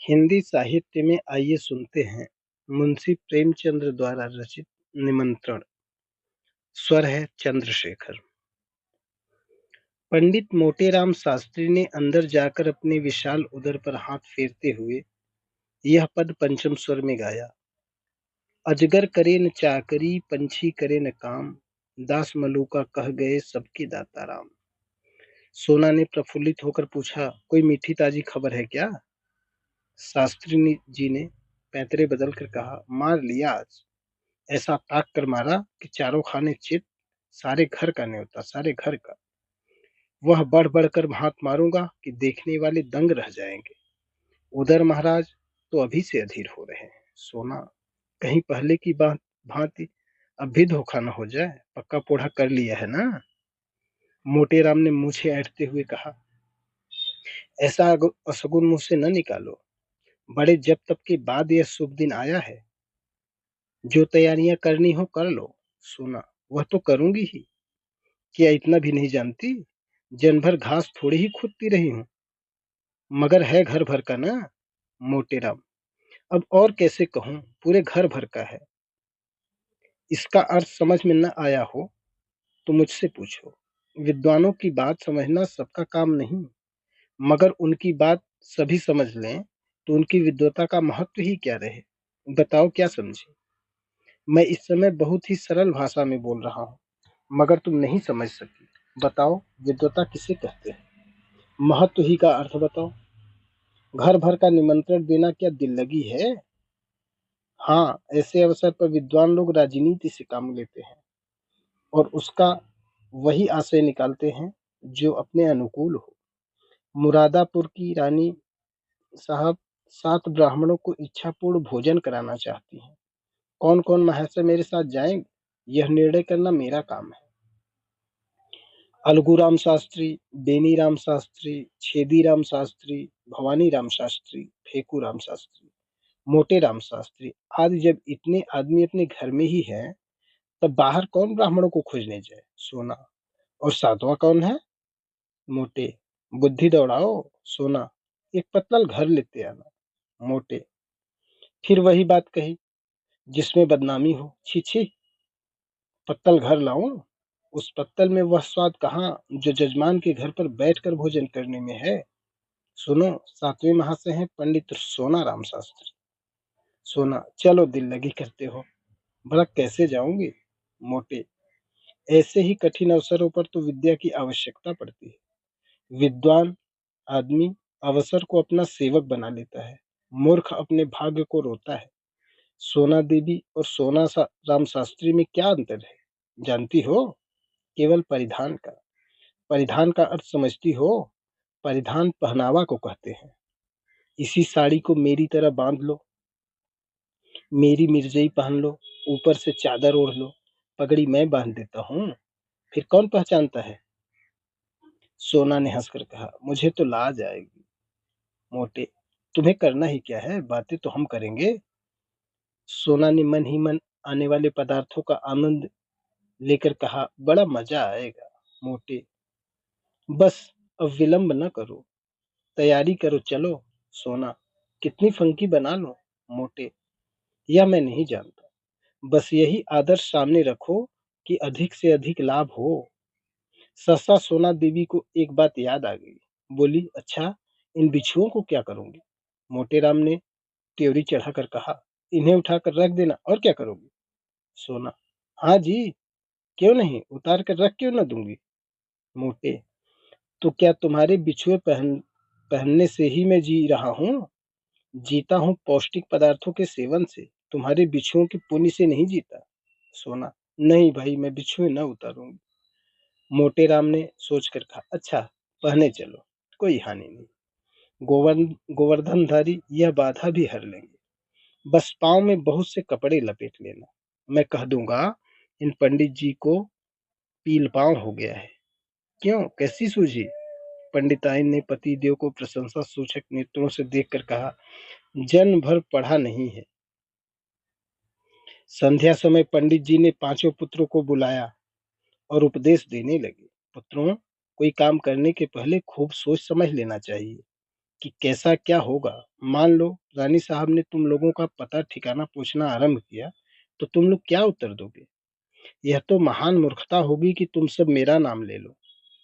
हिंदी साहित्य में आइए सुनते हैं मुंशी प्रेमचंद द्वारा रचित निमंत्रण। स्वर है चंद्रशेखर। पंडित मोटेराम शास्त्री ने अंदर जाकर अपने विशाल उदर पर हाथ फेरते हुए यह पद पंचम स्वर में गाया। अजगर करे न चाकरी, पंछी करे न काम, दास मलूका कह गए सबके दाता राम। सोना ने प्रफुल्लित होकर पूछा, कोई मीठी ताजी खबर है क्या? शास्त्री जी ने पैंतरे बदल कर कहा, मार लिया आज। ऐसा ताक कर मारा कि चारों खाने चित, सारे घर का न्योता, सारे घर का। वह बढ़ बढ़ कर हाथ मारूंगा कि देखने वाले दंग रह जाएंगे। उधर महाराज तो अभी से अधीर हो रहे हैं। सोना, कहीं पहले की बात भांति अब भी धोखा न हो जाए। पक्का पोढ़ा कर लिया है ना? मोटेराम ने मूछें ऐंठते हुए कहा, ऐसा असगुन मुंह से न निकालो। बड़े जब तब के बाद यह शुभ दिन आया है। जो तैयारियां करनी हो कर लो। सोना, वह तो करूंगी ही। क्या इतना भी नहीं जानती? जन भर घास थोड़ी ही खोदती रही हूँ, मगर है घर भर का ना। मोटेराम, अब और कैसे कहूँ, पूरे घर भर का है। इसका अर्थ समझ में न आया हो तो मुझसे पूछो। विद्वानों की बात समझना सबका काम नहीं, मगर उनकी बात सभी समझ लें तो उनकी विद्वता का महत्व ही क्या रहे। बताओ क्या समझे? मैं इस समय बहुत ही सरल भाषा में बोल रहा हूँ, मगर तुम नहीं समझ सकी। बताओ, विद्वता किसे कहते हैं? महत्व ही का अर्थ बताओ। घर भर का निमंत्रण देना क्या दिल लगी है? हाँ, ऐसे अवसर पर विद्वान लोग राजनीति से काम लेते हैं और उसका वही आशय निकालते हैं जो अपने अनुकूल हो। मुरादापुर की रानी साहब 7 ब्राह्मणों को इच्छापूर्ण भोजन कराना चाहती हैं। कौन कौन महाशय मेरे साथ जाएंगे, यह निर्णय करना मेरा काम है। अलगूराम शास्त्री, बेनीराम शास्त्री, छेदीराम शास्त्री, भवानीराम शास्त्री, फेकूराम शास्त्री, मोटेराम शास्त्री आदि जब इतने आदमी अपने घर में ही हैं, तब बाहर कौन ब्राह्मणों को खोजने जाए? सोना, और सातवां कौन है? मोटे, बुद्धि दौड़ाओ। सोना, एक पत्तल घर लेते आना। मोटे, फिर वही बात कही जिसमें बदनामी हो। छी छी, पत्तल घर लाऊं? उस पत्तल में वह स्वाद कहाँ जो जजमान के घर पर बैठकर भोजन करने में है। सुनो, 7वें महाशय हैं पंडित सोना राम शास्त्री। सोना, चलो दिल लगी करते हो, भला कैसे जाऊंगी? मोटे, ऐसे ही कठिन अवसरों पर तो विद्या की आवश्यकता पड़ती है। विद्वान आदमी अवसर को अपना सेवक बना लेता है, मूर्ख अपने भाग्य को रोता है। सोना देवी और राम शास्त्री में क्या अंतर है, जानती हो? केवल परिधान का। परिधान का अर्थ समझती हो? परिधान पहनावा को कहते हैं। इसी साड़ी को मेरी तरह बांध लो, मेरी मिर्जई पहन लो, ऊपर से चादर ओढ़ लो, पगड़ी मैं बांध देता हूँ, फिर कौन पहचानता है? सोना ने हंसकर कहा, मुझे तो लाज आएगी। मोटे, तुम्हें करना ही क्या है, बातें तो हम करेंगे। सोना ने मन ही मन आने वाले पदार्थों का आनंद लेकर कहा, बड़ा मजा आएगा। मोटे, बस अब विलंब न करो, तैयारी करो, चलो। सोना, कितनी फंकी बना लो? मोटे, यह मैं नहीं जानता, बस यही आदर्श सामने रखो कि अधिक से अधिक लाभ हो। सहसा सोना देवी को एक बात याद आ गई। बोली, अच्छा, इन बिच्छुओं को क्या करूंगी? मोटेराम ने त्योरी चढ़ाकर कहा, इन्हें उठाकर रख देना, और क्या करोगी? सोना, हाँ जी, क्यों नहीं, उतार कर रख क्यों न दूंगी। मोटे, तो क्या तुम्हारे बिछुए पहनने से ही मैं जी रहा हूँ? जीता हूँ पौष्टिक पदार्थों के सेवन से, तुम्हारे बिच्छुओं के पुण्य से नहीं जीता। सोना, नहीं भाई, मैं बिच्छुए न उतारूंगी। मोटेराम ने सोचकर कहा, अच्छा, पहने चलो, कोई हानि नहीं। गोवर्धनधारी यह बाधा भी हर लेंगे। बस पाँव में बहुत से कपड़े लपेट लेना, मैं कह दूंगा इन पंडित जी को पील पाँव हो गया है। क्यों, कैसी सूझी? पंडिताइन ने पति देव को प्रशंसा सूचक नेत्रों से देखकर कहा, जन्म भर पढ़ा नहीं है। संध्या समय पंडित जी ने पांचों पुत्रों को बुलाया और उपदेश देने लगे। पुत्रों, कोई काम करने के पहले खूब सोच समझ लेना चाहिए। कि कैसा क्या होगा। मान लो रानी साहब ने तुम लोगों का पता ठिकाना पूछना आरंभ किया, तो तुम लोग क्या उत्तर दोगे? यह तो महान मूर्खता होगी कि तुम सब मेरा नाम ले लो।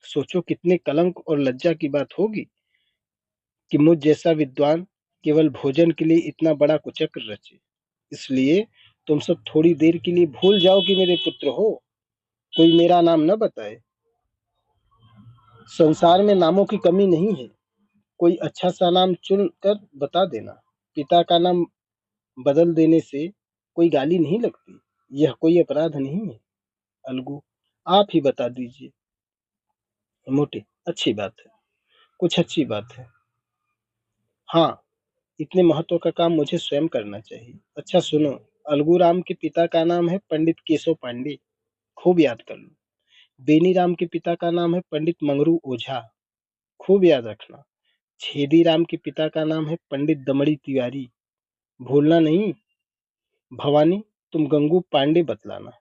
सोचो कितने कलंक और लज्जा की बात होगी कि मुझ जैसा विद्वान केवल भोजन के लिए इतना बड़ा कुचक्र रचे। इसलिए तुम सब थोड़ी देर के लिए भूल जाओ कि मेरे पुत्र हो, कोई मेरा नाम न बताए। संसार में नामों की कमी नहीं है, कोई अच्छा सा नाम चुन कर बता देना। पिता का नाम बदल देने से कोई गाली नहीं लगती, यह कोई अपराध नहीं है। अलगू, आप ही बता दीजिए। मोटे, अच्छी बात है, कुछ अच्छी बात है। हाँ, इतने महत्व का काम मुझे स्वयं करना चाहिए। अच्छा सुनो, अलगू राम के पिता का नाम है पंडित केशव पांडे, खूब याद कर लो। बेनी राम के पिता का नाम है पंडित मंगरू ओझा, खूब याद रखना। छेदी राम के पिता का नाम है पंडित दमड़ी तिवारी, भूलना नहीं। भवानी, तुम गंगू पांडे बतलाना,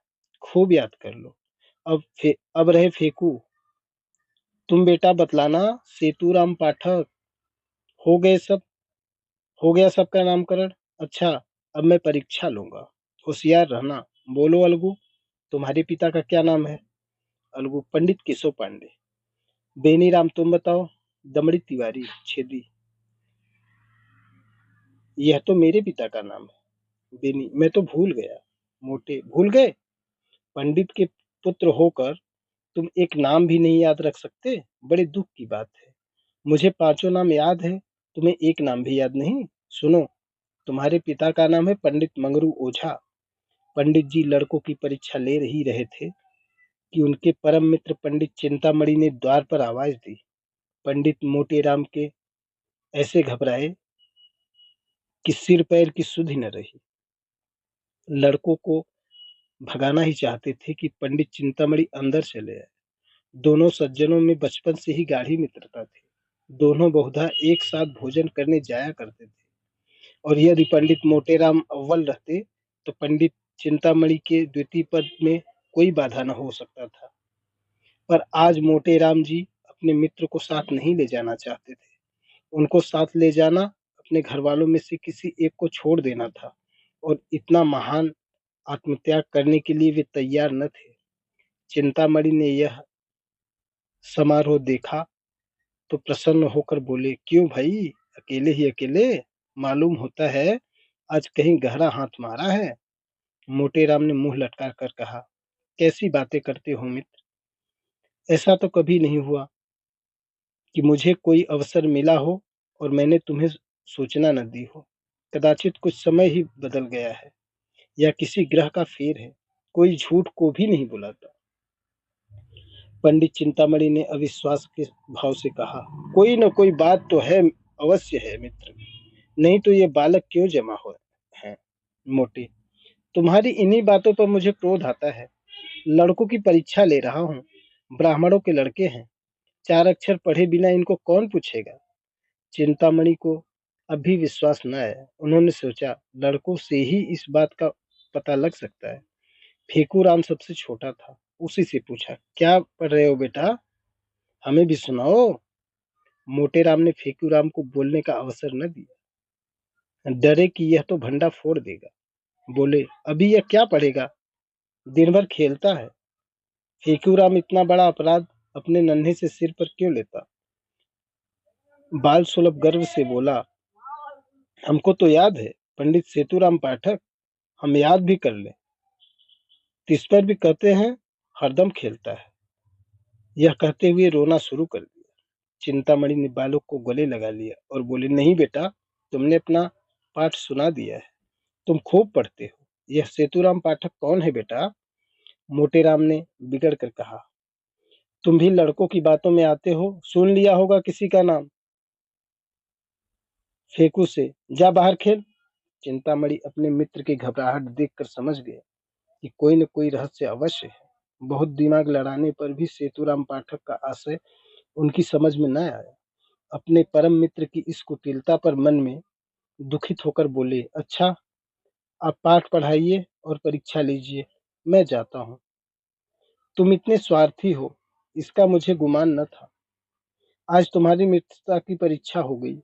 खूब याद कर लो। अब रहे फेकू, तुम बेटा बतलाना सेतुराम पाठक। हो गए सब, हो गया सबका नामकरण। अच्छा, अब मैं परीक्षा लूंगा, होशियार रहना। बोलो अलगू, तुम्हारे पिता का क्या नाम है? अलगू, पंडित केशव पांडे। बेनी राम, तुम बताओ? दमड़ी तिवारी। छेदी, यह तो मेरे पिता का नाम है। बेनी, मैं तो भूल गया। मोटे, भूल गए? पंडित के पुत्र होकर तुम एक नाम भी नहीं याद रख सकते? बड़े दुख की बात है। मुझे पांचों नाम याद है, तुम्हें एक नाम भी याद नहीं। सुनो, तुम्हारे पिता का नाम है पंडित मंगरू ओझा। पंडित जी लड़कों की परीक्षा ले ही रहे थे कि उनके परम मित्र पंडित चिंतामणि ने द्वार पर आवाज दी। पंडित मोटे राम के ऐसे घबराए कि सिर पैर की सुधि न रही। लड़कों को भगाना ही चाहते थे कि पंडित चिंतामणि अंदर चले आए। दोनों सज्जनों में बचपन से ही गाढ़ी मित्रता थी। दोनों बहुधा एक साथ भोजन करने जाया करते थे, और यदि पंडित मोटेराम अव्वल रहते तो पंडित चिंतामणि के द्वितीय पद में कोई बाधा न हो सकता था। पर आज मोटेराम जी अपने मित्र को साथ नहीं ले जाना चाहते थे। उनको साथ ले जाना अपने घर वालों में से किसी एक को छोड़ देना था, और इतना महान आत्मत्याग करने के लिए वे तैयार न थे। चिंतामणि ने यह समारोह देखा तो प्रसन्न होकर बोले, क्यों भाई, अकेले ही अकेले? मालूम होता है आज कहीं गहरा हाथ मारा है। मोटेराम ने मुंह लटका कर कहा, कैसी बातें करते हो मित्र, ऐसा तो कभी नहीं हुआ कि मुझे कोई अवसर मिला हो और मैंने तुम्हें सूचना न दी हो। कदाचित कुछ समय ही बदल गया है, या किसी ग्रह का फेर है, कोई झूठ को भी नहीं बुलाता। पंडित चिंतामणि ने अविश्वास के भाव से कहा, कोई न कोई बात तो है, अवश्य है मित्र, नहीं तो ये बालक क्यों जमा हो हैं? मोटे, तुम्हारी इन्हीं बातों पर मुझे क्रोध आता है। लड़कों की परीक्षा ले रहा हूँ, ब्राह्मणों के लड़के हैं, चार अक्षर पढ़े बिना इनको कौन पूछेगा? चिंतामणि को अब भी विश्वास न आया। उन्होंने सोचा, लड़कों से ही इस बात का पता लग सकता है। फेकूराम सबसे छोटा था, उसी से पूछा, क्या पढ़ रहे हो बेटा, हमें भी सुनाओ। मोटेराम ने फेकूराम को बोलने का अवसर न दिया, डरे कि यह तो भंडा फोड़ देगा। बोले, अभी यह क्या पढ़ेगा, दिन भर खेलता है। फेकूराम इतना बड़ा अपराध अपने नन्हे से सिर पर क्यों लेता? बाल सुलभ गर्व से बोला, हमको तो याद है पंडित सेतुराम पाठक, हम याद भी कर ले, तिस पर भी कहते हैं हरदम खेलता है। यह कहते हुए रोना शुरू कर दिया। चिंतामणि ने बालक को गले लगा लिया और बोले, नहीं बेटा, तुमने अपना पाठ सुना दिया है, तुम खूब पढ़ते हो। यह सेतुराम पाठक कौन है बेटा? मोटेराम ने बिगड़ कर कहा, तुम भी लड़कों की बातों में आते हो, सुन लिया होगा किसी का नाम। फेकू से, जा बाहर खेल। चिंतामणि अपने मित्र की घबराहट देखकर समझ गया कि कोई न कोई रहस्य अवश्य है। बहुत दिमाग लड़ाने पर भी सेतुराम पाठक का आशय उनकी समझ में न आया। अपने परम मित्र की इस कुटिलता पर मन में दुखित होकर बोले, अच्छा, आप पाठ पढ़ाइए और परीक्षा लीजिए, मैं जाता हूँ। तुम इतने स्वार्थी हो, इसका मुझे गुमान न था। आज तुम्हारी मित्रता की परीक्षा हो गई।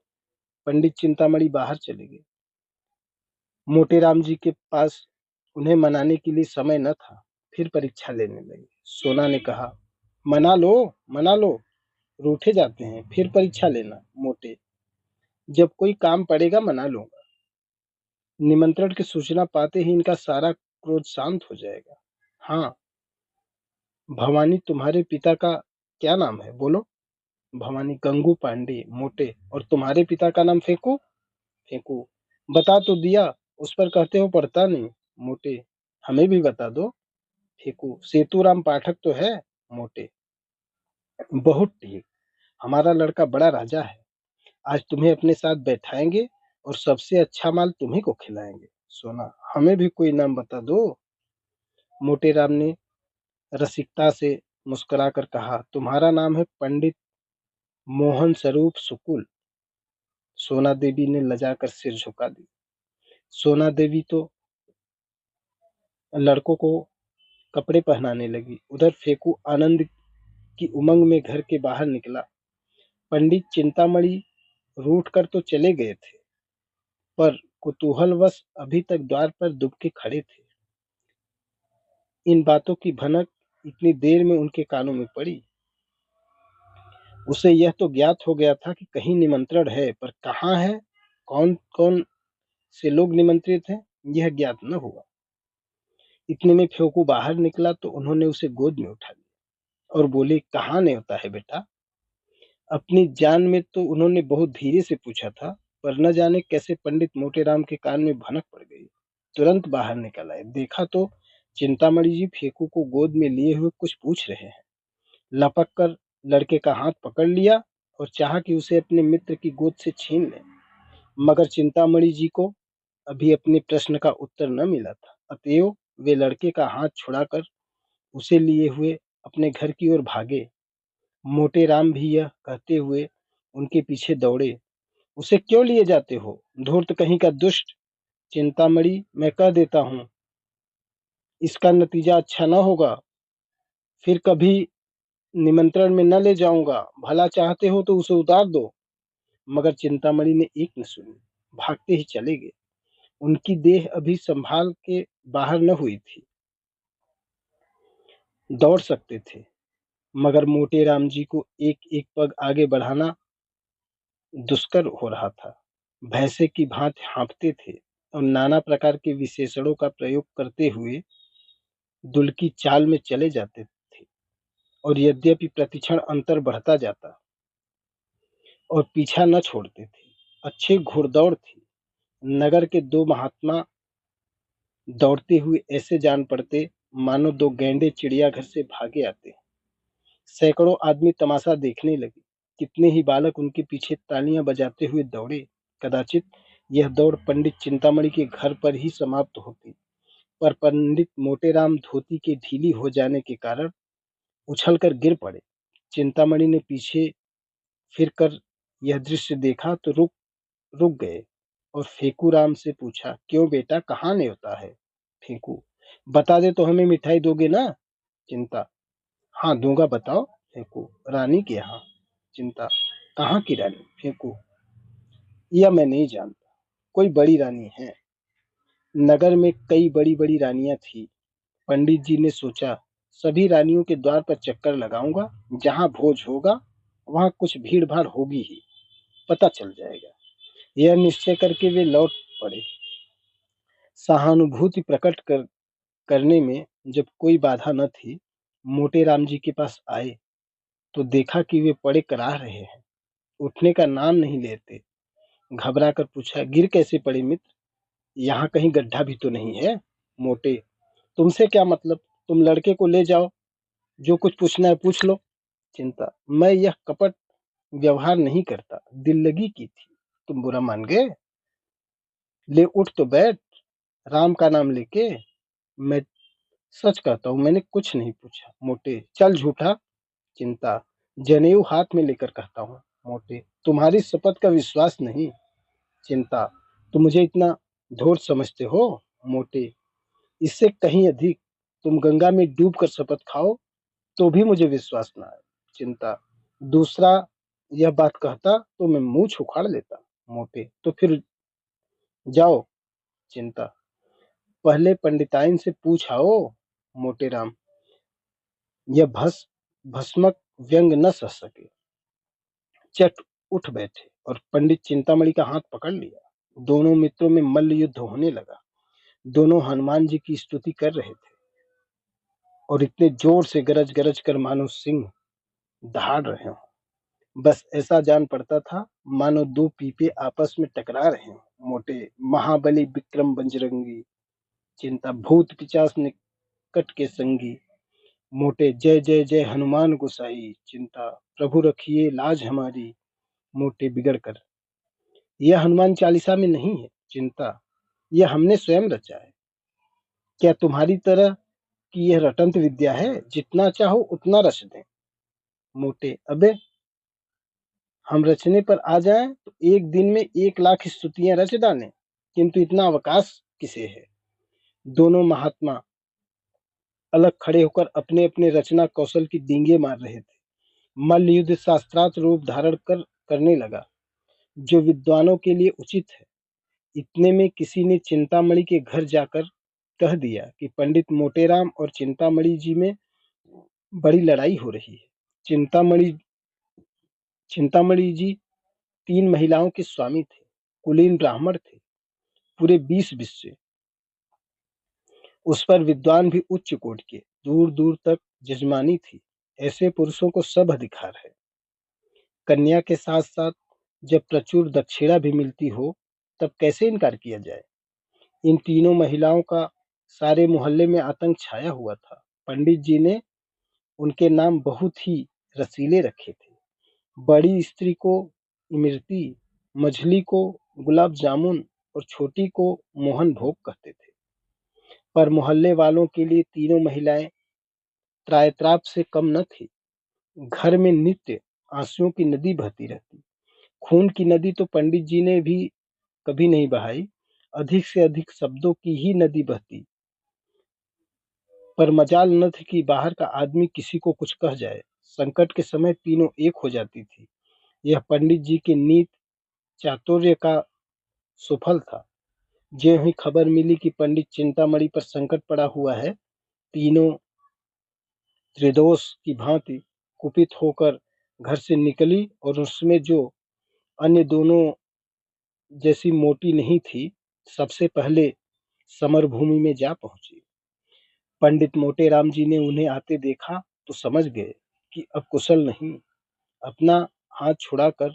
पंडित चिंतामणि बाहर चले गए। मोटे राम जी के पास उन्हें मनाने के लिए समय न था। फिर परीक्षा लेने लगे। सोना ने कहा, मना लो, रूठे जाते हैं, फिर परीक्षा लेना। मोटे, जब कोई काम पड़ेगा मना लूंगा। निमंत्रण की सूचना पाते ही इनका सारा क्रोध शांत हो जाएगा। हाँ, भवानी, तुम्हारे पिता का क्या नाम है, बोलो। भवानी, गंगू पांडे। मोटे, और तुम्हारे पिता का नाम फेंकू। फेंकू, बता तो दिया, उस पर कहते हो पढ़ता नहीं। मोटे, हमें भी बता दो। फेंकू, सेतुराम पाठक तो है। मोटे, बहुत ठीक, हमारा लड़का बड़ा राजा है। आज तुम्हें अपने साथ बैठाएंगे और सबसे अच्छा माल तुम्ही को खिलाएंगे। सोना, हमें भी कोई नाम बता दो। मोटे राम ने रसिकता से मुस्कुराकर कहा, तुम्हारा नाम है पंडित मोहन स्वरूप शुक्ल। सोना देवी ने लजाकर सिर झुका दी। सोना देवी तो लड़कों को कपड़े पहनाने लगी। उधर फेकू आनंद की उमंग में घर के बाहर निकला। पंडित चिंतामणि रूठ कर तो चले गए थे, पर कुतूहलवश अभी तक द्वार पर दुबके खड़े थे। इन बातों की भनक इतनी देर में उनके कानों में पड़ी। उसे यह तो ज्ञात हो गया था कि कहीं निमंत्रण है, पर कहाँ है, कौन कौन से लोग निमंत्रित हैं, यह ज्ञात न हुआ। इतने में फेंकू बाहर निकला तो उन्होंने उसे गोद में उठा लिया और बोले, कहाँ न्योता है बेटा। अपनी जान में तो उन्होंने बहुत धीरे से पूछा था, पर न जाने कैसे पंडित मोटेराम के कान में भनक पड़ गई। तुरंत बाहर निकल आए। देखा तो चिंतामणि जी फेंकू को गोद में लिए हुए कुछ पूछ रहे हैं। लपक कर लड़के का हाथ पकड़ लिया और चाहा कि उसे अपने मित्र की गोद से छीन ले, मगर चिंतामणि जी को अभी अपने प्रश्न का उत्तर न मिला था। अतएव वे लड़के का हाथ छुड़ाकर उसे लिए हुए अपने घर की ओर भागे। मोटे राम भी यह कहते हुए उनके पीछे दौड़े, उसे क्यों लिए जाते हो, धूर्त कहीं का दुष्ट। चिंतामणि, मैं कह देता हूँ, इसका नतीजा अच्छा न होगा। फिर कभी निमंत्रण में न ले जाऊंगा। भला चाहते हो तो उसे उतार दो। मगर चिंतामणि ने एक न सुनी, भागते ही चले गए। उनकी देह अभी संभाल के बाहर न हुई थी, दौड़ सकते थे, मगर मोटे राम जी को एक एक पग आगे बढ़ाना दुष्कर हो रहा था। भैंसे की भांति हाँफते थे और नाना प्रकार के विशेषणों का प्रयोग करते हुए दुल्की चाल में चले जाते थे। और यद्यपि प्रतिक्षण अंतर बढ़ता जाता और पीछा न छोड़ते थे। अच्छी घुड़दौड़ थी। नगर के दो महात्मा दौड़ते हुए ऐसे जान पड़ते मानो दो गैंडे चिड़ियाघर से भागे आते। सैकड़ों आदमी तमाशा देखने लगे। कितने ही बालक उनके पीछे तालियां बजाते हुए दौड़े। कदाचित यह दौड़ पंडित चिंतामणि के घर पर ही समाप्त होती, पर पंडित मोटेराम धोती के ढीली हो जाने के कारण उछलकर गिर पड़े। चिंतामणि ने पीछे फिरकर यह दृश्य देखा तो रुक रुक गए और फेकू राम से पूछा, क्यों बेटा, कहाँ न्योता है। फेकू, बता दे तो हमें मिठाई दोगे ना। चिंता, हाँ दूंगा, बताओ। फेंकू, रानी के यहाँ। चिंता, कहाँ की रानी। फेंकू, यह मैं नहीं जानता, कोई बड़ी रानी है। नगर में कई बड़ी बड़ी रानियां थी। पंडित जी ने सोचा, सभी रानियों के द्वार पर चक्कर लगाऊंगा। जहां भोज होगा वहां कुछ भीड़ भाड़ होगी ही, पता चल जाएगा। यह निश्चय करके वे लौट पड़े। सहानुभूति करने में जब कोई बाधा न थी, मोटे राम जी के पास आए तो देखा कि वे पड़े कराह रहे हैं, उठने का नाम नहीं लेते। घबरा कर पूछा, गिर कैसे पड़े मित्र, यहाँ कहीं गड्ढा भी तो नहीं है। मोटे, तुमसे क्या मतलब, तुम लड़के को ले जाओ, जो कुछ पूछना है पूछ लो। चिंता, मैं यह कपट व्यवहार नहीं करता, दिल लगी की थी, तुम बुरा मान गए। ले उठ तो बैठ, राम का नाम लेके। मैं सच कहता हूँ, मैंने कुछ नहीं पूछा। मोटे, चल झूठा। चिंता, जनेऊ हाथ में लेकर कहता हूँ। मोटे, तुम्हारी शपथ का विश्वास नहीं। चिंता, तुम मुझे इतना धूर्त समझते हो। मोटे, इससे कहीं अधिक, तुम गंगा में डूब कर शपथ खाओ तो भी मुझे विश्वास न आए। चिंता, दूसरा यह बात कहता तो मैं मुंह उखाड़ लेता। मोटे, तो फिर जाओ। चिंता, पहले पंडिताइन से पूछ आओ। मोटे राम, यह भस्मक व्यंग न सह सके, चट उठ बैठे और पंडित चिंतामणि का हाथ पकड़ लिया। दोनों मित्रों में मल्ल युद्ध होने लगा। दोनों हनुमान जी की स्तुति कर रहे थे और इतने जोर से गरज गरज कर मानो सिंह दहाड़ रहे हों। बस ऐसा जान पड़ता था मानो दो पीपे आपस में टकरा रहे हों। मोटे, महाबली विक्रम बजरंगी। चिंता, भूत पिचास निकट के संगी। मोटे, जय जय जय हनुमान गोसाई। चिंता, प्रभु रखिए लाज हमारी। मोटे बिगड़ कर, यह हनुमान चालीसा में नहीं है। चिंता, यह हमने स्वयं रचा है। क्या तुम्हारी तरह की यह रटंत विद्या है? जितना चाहो उतना रच दें। मोटे, अबे हम रचने पर आ जाएं तो एक दिन में 1 लाख स्तुतियां रच डालें, किंतु इतना अवकाश किसे है? दोनों महात्मा अलग खड़े होकर अपने अपने रचना कौशल की डींगे मार रहे थे। मल्ल युद्ध शास्त्रार्थ रूप धारण करने लगा, जो विद्वानों के लिए उचित है। इतने में किसी ने चिंतामणि के घर जाकर कह दिया कि पंडित मोटेराम और चिंतामणि जी में बड़ी लड़ाई हो रही है। चिंतामणि चिंतामणि जी 3 महिलाओं के स्वामी थे, कुलीन ब्राह्मण थे, पूरे 20 विषय। उस पर विद्वान भी उच्च कोटि के, दूर दूर तक जजमानी थी। ऐसे पुरुषों को सब अधिकार है। कन्या के साथ साथ जब प्रचुर दक्षिणा भी मिलती हो, तब कैसे इनकार किया जाए? इन तीनों महिलाओं का सारे मोहल्ले में आतंक छाया हुआ था। पंडित जी ने उनके नाम बहुत ही रसीले रखे थे। बड़ी स्त्री को इमरती, मझली को गुलाब जामुन और छोटी को मोहन भोग कहते थे। पर मोहल्ले वालों के लिए तीनों महिलाएं त्रायत्राप से कम न थी। घर में नित्य आंसुओं की नदी बहती रहती। खून की नदी तो पंडित जी ने भी कभी नहीं बहाई, अधिक से अधिक शब्दों की ही नदी बहती। पर मजाल न थी कि बाहर का आदमी किसी को कुछ कह जाए। संकट के समय तीनों एक हो जाती थी। यह पंडित जी के नीत चातुर्य का सुफल था। ज्यों ही खबर मिली कि पंडित चिंतामणि पर संकट पड़ा हुआ है, तीनों त्रिदोष की भांति कुपित होकर घर से निकली और उसमें जो अन्य दोनों जैसी मोटी नहीं थी, सबसे पहले समर भूमि में जा पहुंची। पंडित मोटेराम जी ने उन्हें आते देखा तो समझ गए कि अब कुशल नहीं। अपना हाथ छुड़ाकर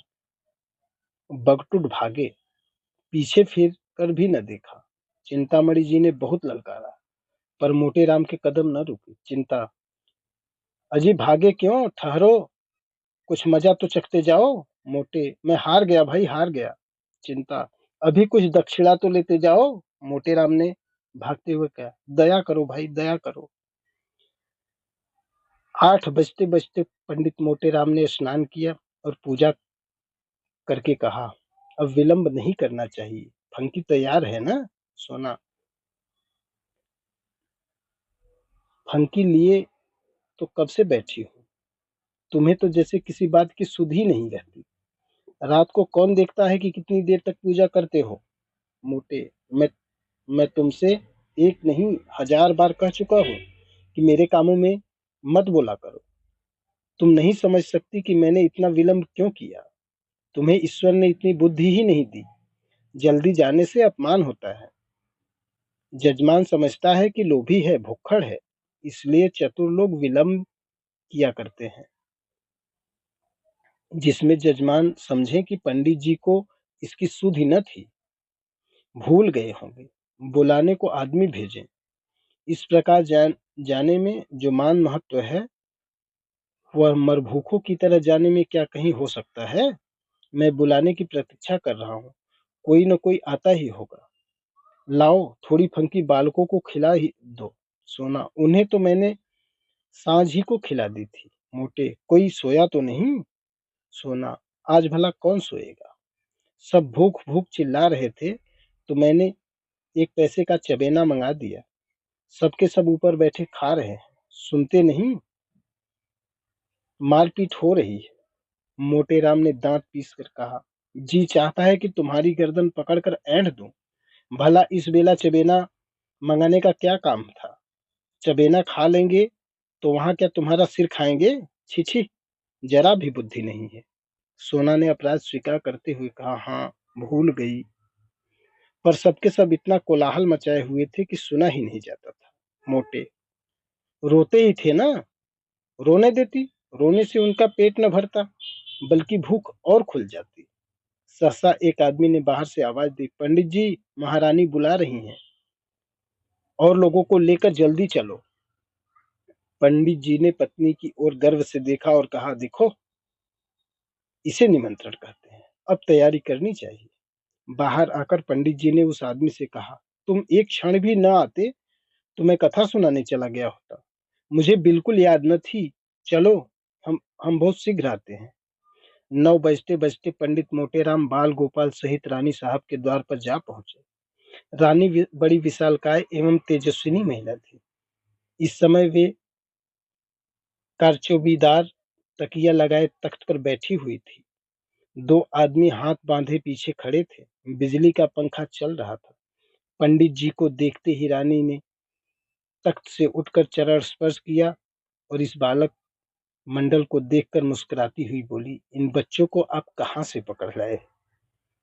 बगटुट भागे, पीछे फिर कर भी न देखा। चिंतामणि जी ने बहुत ललकारा, पर मोटेराम के कदम न रुके। चिंता, अजी भागे क्यों? ठहरो, कुछ मजा तो चखते जाओ। मोटे, मैं हार गया भाई, हार गया। चिंता, अभी कुछ दक्षिणा तो लेते जाओ। मोटेराम ने भागते हुए कहा, दया करो भाई, दया करो। 8 बजते बजते पंडित मोटेराम ने स्नान किया और पूजा करके कहा, अब विलंब नहीं करना चाहिए। फंकी तैयार है ना? सोना, फंकी लिए तो कब से बैठी हूँ। तुम्हें तो जैसे किसी बात की सुध ही नहीं रहती। रात को कौन देखता है कि कितनी देर तक पूजा करते हो? मोटे, मैं तुमसे एक नहीं 1000 बार कह चुका हूँ कि मेरे कामों में मत बोला करो। तुम नहीं समझ सकती कि मैंने इतना विलंब क्यों किया। तुम्हें ईश्वर ने इतनी बुद्धि ही नहीं दी। जल्दी जाने से अपमान होता है। जजमान समझता है कि लोभी है, भुक्खड़ है, इसलिए चतुर लोग विलंब किया करते हैं, जिसमें जजमान समझे कि पंडित जी को इसकी सुध ही न थी, भूल गए होंगे, बुलाने को आदमी भेजें। इस प्रकार जाने में जो मान महत्व है, वह मरभूखों की तरह जाने में क्या कहीं हो सकता है? मैं बुलाने की प्रतीक्षा कर रहा हूँ, कोई न कोई आता ही होगा। लाओ, थोड़ी फंकी बालकों को खिला ही दो। सोना, उन्हें तो मैंने सांझ ही को खिला दी थी। मोटे, कोई सोया तो नहीं? सोना, आज भला कौन सोएगा? सब भूख भूख चिल्ला रहे थे तो मैंने 1 पैसे का चबेना मंगा दिया। सबके सब ऊपर बैठे खा रहे हैं, सुनते नहीं? मारपीट हो रही है। मोटेराम ने दांत पीस कर कहा, जी चाहता है कि तुम्हारी गर्दन पकड़कर ऐंठ दूं। भला इस बेला चबेना मंगाने का क्या काम था? चबेना खा लेंगे तो वहां क्या तुम्हारा सिर खाएंगे? छी छी, जरा भी बुद्धि नहीं है। सोना ने अपराध स्वीकार करते हुए कहा, हाँ, भूल गई। पर सबके सब इतना कोलाहल मचाए हुए थे कि सुना ही नहीं जाता था। मोटे रोते ही थे ना, रोने देती। रोने से उनका पेट न भरता, बल्कि भूख और खुल जाती। सहसा एक आदमी ने बाहर से आवाज दी, पंडित जी, महारानी बुला रही हैं और लोगों को लेकर जल्दी चलो। पंडित जी ने पत्नी की ओर गर्व से देखा और कहा, देखो, इसे निमंत्रण कहते हैं। अब तैयारी करनी चाहिए। बाहर आकर पंडित जी ने उस आदमी से कहा, तुम एक क्षण भी न आते तो मैं कथा सुनाने चला गया होता। मुझे बिल्कुल याद न थी। चलो, हम बहुत शीघ्र आते हैं। 9 बजते बजते पंडित मोटेराम बाल गोपाल सहित रानी साहब के द्वार पर जा पहुंचे। रानी बड़ी विशालकाय एवं तेजस्विनी महिला थी। इस समय वे कारचौबीदार तकिया लगाए तख्त पर बैठी हुई थी। दो आदमी हाथ बांधे पीछे खड़े थे। बिजली का पंखा चल रहा था। पंडित जी को देखते ही रानी ने तख्त से उठकर चरण स्पर्श किया और इस बालक मंडल को देखकर मुस्कुराती हुई बोली, इन बच्चों को आप कहाँ से पकड़ लाए?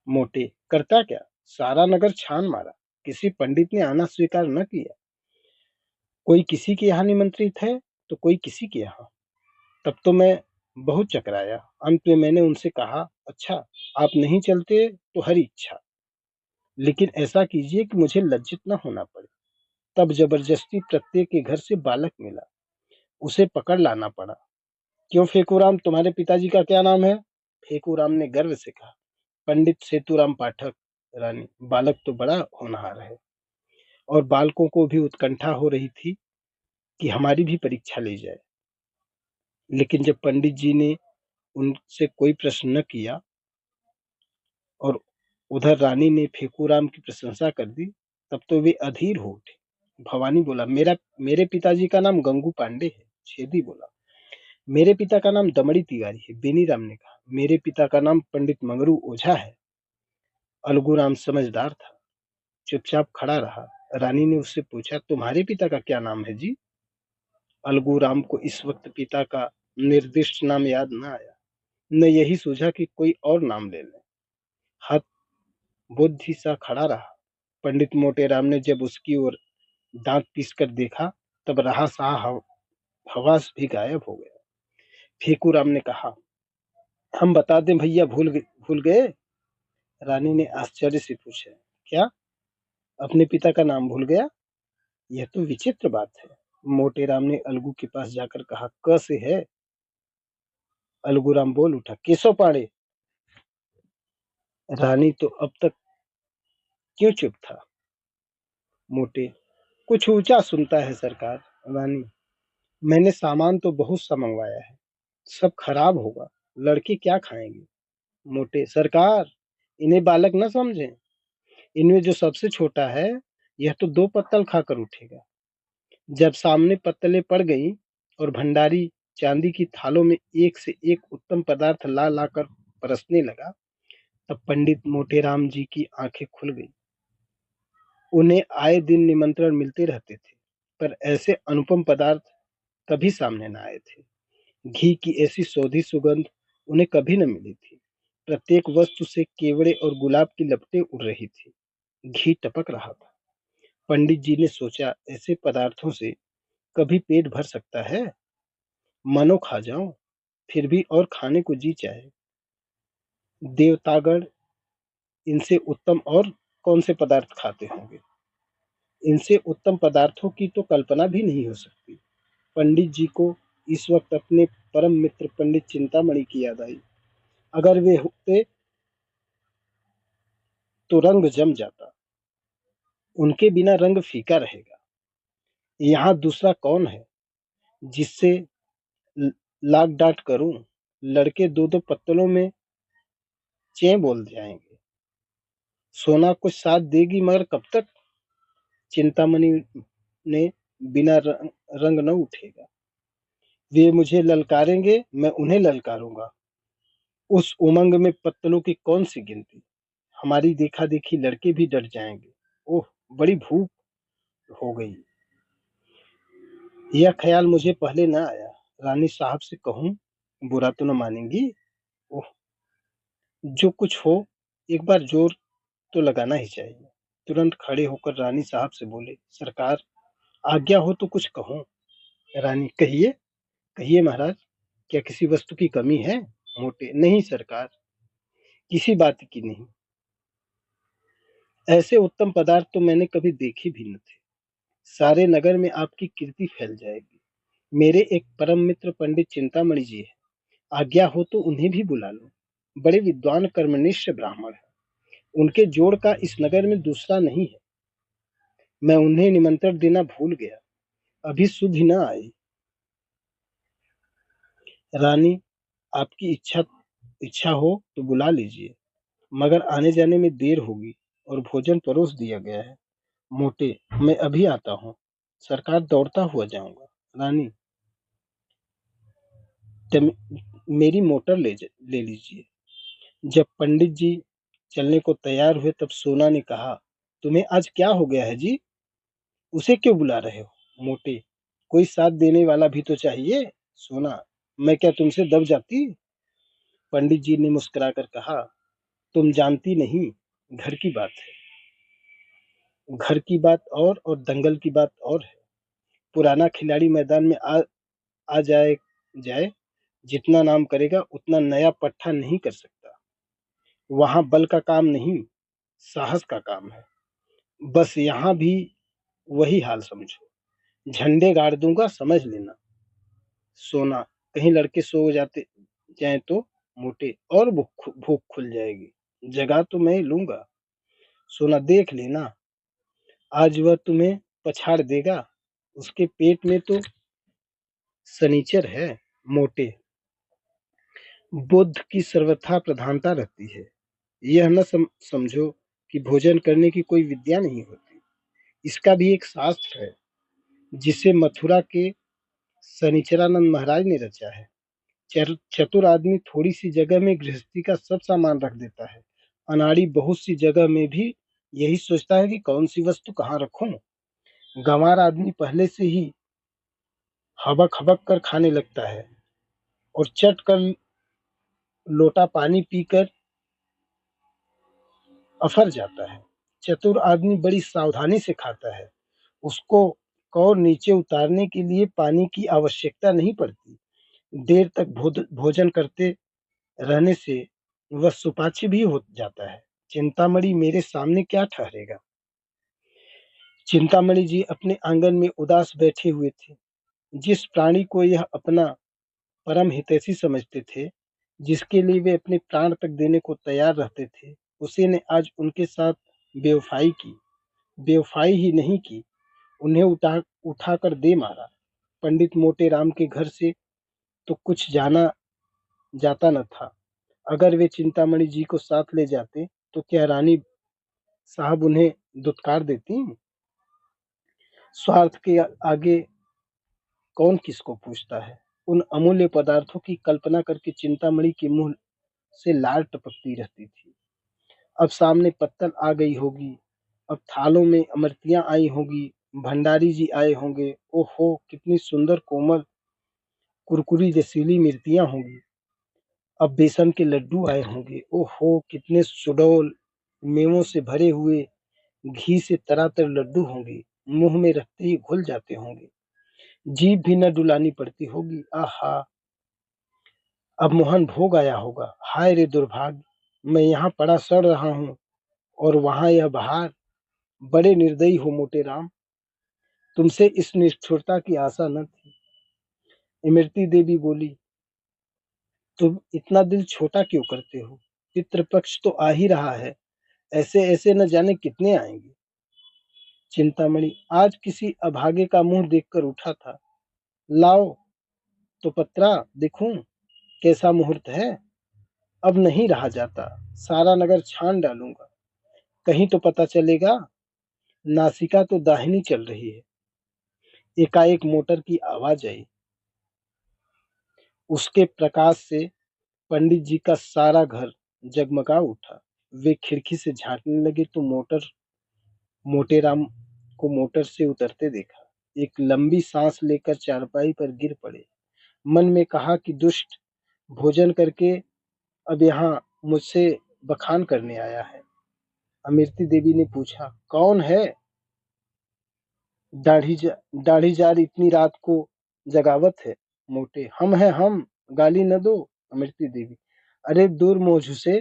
मोटे, करता क्या, सारा नगर छान मारा, किसी पंडित ने आना स्वीकार न किया। कोई किसी के यहाँ निमंत्रित है तो कोई किसी के यहाँ। तब तो मैं बहुत चकराया। अंत में मैंने उनसे कहा, अच्छा, आप नहीं चलते तो हरी इच्छा, लेकिन ऐसा कीजिए कि मुझे लज्जित न होना पड़े। तब जबरदस्ती प्रत्येक के घर से बालक मिला, उसे पकड़ लाना पड़ा। क्यों फेकूराम, तुम्हारे पिताजी का क्या नाम है? फेकूराम ने गर्व से कहा, पंडित सेतुराम पाठक। रानी, बालक तो बड़ा होनहार है। और बालकों को भी उत्कंठा हो रही थी कि हमारी भी परीक्षा ली जाए। लेकिन जब पंडित जी ने उनसे कोई प्रश्न न किया और उधर रानी ने फेकूराम की प्रशंसा कर दी, तब तो वे अधीर हो उठे। भवानी बोला, मेरा मेरे पिताजी का नाम गंगू पांडे है। छेदी बोला, मेरे पिता का नाम दमड़ी तिवारी है। बेनीराम ने कहा, मेरे पिता का नाम पंडित मंगरू ओझा है। अलगूराम समझदार था, चुपचाप खड़ा रहा। रानी ने उससे पूछा, तुम्हारे पिता का क्या नाम है जी? अलगूराम को इस वक्त पिता का निर्दिष्ट नाम याद न आया। न यही सूझा कि कोई और नाम ले लें। हत बुद्धि सा खड़ा रहा। पंडित मोटेराम ने जब उसकी ओर दांत पीसकर देखा, तब रहा सहा हवास भी गायब हो गया। फेकूराम ने कहा, हम बता दें भैया, भूल गए? रानी ने आश्चर्य से पूछा, क्या, अपने पिता का नाम भूल गया? यह तो विचित्र बात है। मोटेराम ने अलगू के पास जाकर कहा, क से है। अलगूराम बोल उठा, केशव पांडे। रानी तो अब तक क्यों चुप था। मोटे, कुछ ऊंचा सुनता है सरकार। रानी, मैंने सामान तो बहुत सा मंगवाया है, सब खराब होगा, लड़के क्या खाएंगे। मोटे, सरकार, इन्हें बालक न समझें। इनमें जो सबसे छोटा है, यह तो 2 पत्तल खाकर उठेगा। जब सामने पत्तलें पड़ गईं और भंडारी चांदी की थालों में एक से एक उत्तम पदार्थ ला लाकर परसने लगा, तब पंडित मोटेराम जी की आंखें खुल गईं। उन्हें आए दिन निमंत्रण मिलते रहते थे, पर ऐसे अनुपम पदार्थ कभी सामने न आए थे। घी की ऐसी सौधी सुगंध उन्हें कभी न मिली थी। प्रत्येक वस्तु से केवड़े और गुलाब की लपटें उड़ रही थी। घी टपक रहा था। पंडित जी ने सोचा, ऐसे पदार्थों से कभी पेट भर सकता है? मानो खा जाऊं, फिर भी और खाने को जी चाहे। देवतागण इनसे उत्तम और कौन से पदार्थ खाते होंगे? इनसे उत्तम पदार्थों की तो कल्पना भी नहीं हो सकती। पंडित जी को इस वक्त अपने परम मित्र पंडित चिंतामणि की याद आई। अगर वे होते तो रंग जम जाता, उनके बिना रंग फीका रहेगा। यहाँ दूसरा कौन है जिससे लाग डांट करूं? लड़के दो दो पत्तलों में चें बोल जाएंगे। सोना कुछ साथ देगी, मगर कब तक? चिंतामणि ने बिना रंग न उठेगा। वे मुझे ललकारेंगे, मैं उन्हें ललकारूंगा। उस उमंग में पत्तलों की कौन सी गिनती, हमारी देखा देखी लड़के भी डर जाएंगे। ओह, बड़ी भूख हो गई। यह ख्याल मुझे पहले न आया। रानी साहब से कहूं, बुरा तो न मानेंगी। ओह, जो कुछ हो, एक बार जोर तो लगाना ही चाहिए। तुरंत खड़े होकर रानी साहब से बोले, सरकार, आज्ञा हो तो कुछ कहो। रानी, कहिए कहिए महाराज, क्या किसी वस्तु की कमी है? मोटे, नहीं सरकार, किसी बात की नहीं। ऐसे उत्तम पदार्थ तो मैंने कभी देखे भी न थे। सारे नगर में आपकी कीर्ति फैल जाएगी। मेरे एक परम मित्र पंडित चिंतामणि जी है, आज्ञा हो तो उन्हें भी बुला लो। बड़े विद्वान कर्मनिष्ठ ब्राह्मण हैं। उनके जोड़ का इस नगर में दूसरा नहीं है। मैं उन्हें निमंत्रण देना भूल गया, अभी सुध ही न आई। रानी, आपकी इच्छा इच्छा हो तो बुला लीजिए, मगर आने जाने में देर होगी और भोजन परोस दिया गया है। मोटे, मैं अभी आता हूँ। सरकार, दौड़ता हुआ जाऊंगा। रानी, तम, मेरी मोटर ले लीजिए। जब पंडित जी चलने को तैयार हुए तब सोना ने कहा, तुम्हें आज क्या हो गया है जी? उसे क्यों बुला रहे हो? मोटे, कोई साथ देने वाला भी तो चाहिए। सोना, मैं क्या तुमसे दब जाती? पंडित जी ने मुस्कुराकर कहा, तुम जानती नहीं, घर की बात है। घर की बात और दंगल की बात और है। पुराना खिलाड़ी मैदान में आ जाए, जितना नाम करेगा उतना नया पट्टा नहीं कर सकता। वहां बल का काम नहीं, साहस का काम है। बस यहाँ भी वही हाल समझो। झंडे गाड़ दूंगा, समझ लेना। सोना, कहीं लड़के सो जाते जाए तो? मोटे, और भूख खुल जाएगी। जगह तो मैं लूंगा। सोना, देख लेना, आज वह तुम्हें पछाड़ देगा। उसके पेट में तो शनिचर है। मोटे, बुद्ध की सर्वथा प्रधानता रहती है। यह न समझो कि भोजन करने की कोई विद्या नहीं होती। इसका भी एक शास्त्र है, जिसे मथुरा के शनिचरानंद महाराज ने रचा है। चतुर आदमी थोड़ी सी जगह में गृहस्थी का सब सामान रख देता है। अनाड़ी बहुत सी जगह में भी यही सोचता है कि कौन सी वस्तु कहाँ रखूं। गंवार आदमी पहले से ही हबक हबक कर खाने लगता है और चट कर लोटा पानी पीकर अफर जाता है। चतुर आदमी बड़ी सावधानी से खाता है। उसको कौर नीचे उतारने के लिए पानी की आवश्यकता नहीं पड़ती। देर तक भोजन करते रहने से वह सुपाच्य भी हो जाता है। चिंतामणि मेरे सामने क्या ठहरेगा? चिंतामणि जी अपने आंगन में उदास बैठे हुए थे। जिस प्राणी को यह अपना परम हितैषी समझते थे, जिसके लिए वे अपने प्राण तक देने को तैयार रहते थे, उसी ने आज उनके साथ बेवफाई की। बेवफाई ही नहीं की, उन्हें उठाकर दे मारा। पंडित मोटे राम के घर से तो कुछ जाना जाता न था। अगर वे चिंतामणि जी को साथ ले जाते तो क्या रानी साहब उन्हें दुत्कार देती? स्वार्थ के आगे कौन किसको पूछता है? उन अमूल्य पदार्थों की कल्पना करके चिंतामणि के मुंह से लार टपकती रहती थी। अब सामने पत्तल आ गई होगी, अब थालों में अमृतियां आई होगी, भंडारी जी आए होंगे। ओहो, कितनी सुंदर कोमल कुरकुरी रसीली मिर्तियां होंगी। अब बेसन के लड्डू आए होंगे। ओहो, कितने सुडौल मेवों से भरे हुए घी से तरातर लड्डू होंगे। मुंह में रखते ही घुल जाते होंगे, जीभ भी न डुलानी पड़ती होगी। आहा, अब मोहन भोग आया होगा। हाय रे दुर्भाग्य, मैं यहाँ पड़ा सड़ रहा हूँ और वहां यह बहार। बड़े निर्दयी हो मोटे राम, तुमसे इस निष्ठुरता की आशा न थी। इमरती देवी बोली, तुम इतना दिल छोटा क्यों करते हो? पितृपक्ष तो आ ही रहा है, ऐसे ऐसे न जाने कितने आएंगे। चिंतामणि, आज किसी अभागे का मुंह देखकर उठा था। लाओ तो पत्रा देखूं, कैसा मुहूर्त है। अब नहीं रहा जाता, सारा नगर छान डालूंगा। कहीं तो पता चलेगा। नासिका तो दाहिनी चल रही है। एकाएक मोटर की आवाज आई। उसके प्रकाश से पंडित जी का सारा घर जगमगा उठा। वे खिड़की से झांकने लगे तो मोटे राम को मोटर से उतरते देखा। एक लंबी सांस लेकर चारपाई पर गिर पड़े। मन में कहा कि दुष्ट, भोजन करके अब यहाँ मुझसे बखान करने आया है। अमृति देवी ने पूछा, कौन है? दाढ़ी जार इतनी रात को जगावत है। मोटे, हम हैं हम, गाली न दो। अमृति देवी, अरे दूर मोझू से,